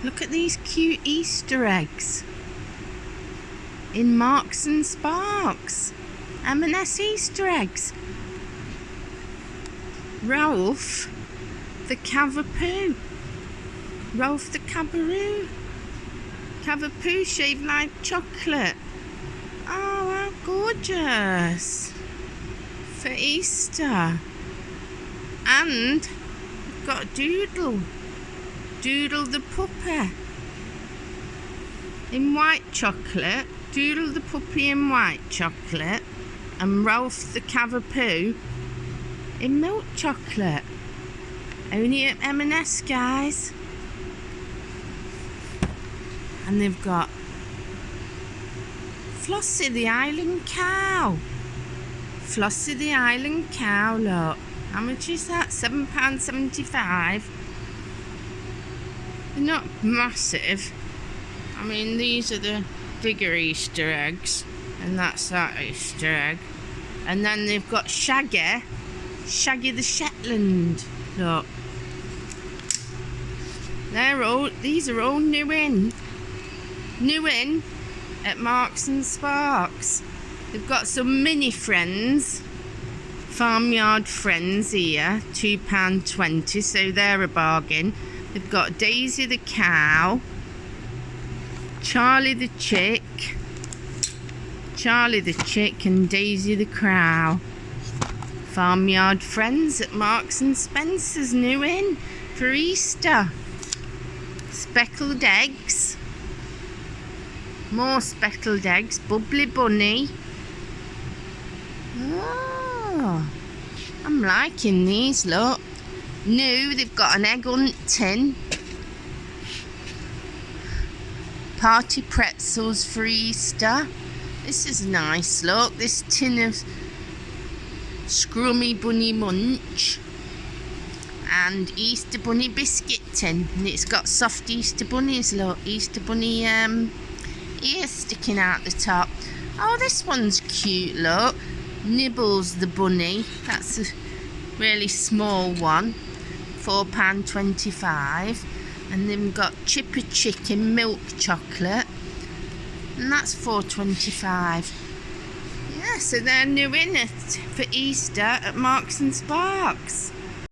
Look at these cute Easter eggs in Marks and Sparks. M&S Easter eggs. Ralph the Cavapoo. Ralph the Cavapoo. Cavapoo shaved like chocolate. Oh, how gorgeous for Easter. And we've got Dougal. Dougal the puppy in white chocolate. Dougal the puppy in white chocolate. And Ralph the Cavapoo in milk chocolate. Only at M&S, guys. And they've got Flossie the Island Cow. Flossie the Island Cow, look. How much is that? £7.75. They're not massive. I mean, these are the bigger Easter eggs. And that's that Easter egg. And then they've got Shaggy. Shaggy the Shetland. Look. These are all new in. New in at Marks and Sparks. They've got some mini friends. Farmyard friends here. £2.20, so they're a bargain. They've got Daisy the cow. Charlie the chick. Charlie the chick and Daisy the crow. Farmyard friends at Marks and Spencer's, new in for Easter. Speckled eggs. More speckled eggs. Bubbly bunny. Oh, I'm liking these, look. New, they've got an egg hunt tin. Party pretzels for Easter. This is nice, look. This tin of Scrummy Bunny Munch. And Easter Bunny biscuit tin. And it's got soft Easter bunnies, look. Easter bunny ear sticking out the top. Oh, this one's cute, look. Nibbles the bunny. That's a really small one. £4.25. And then we've got Chipper Chicken milk chocolate. And that's £4.25. Yeah, so they're new in it for Easter at Marks and Sparks.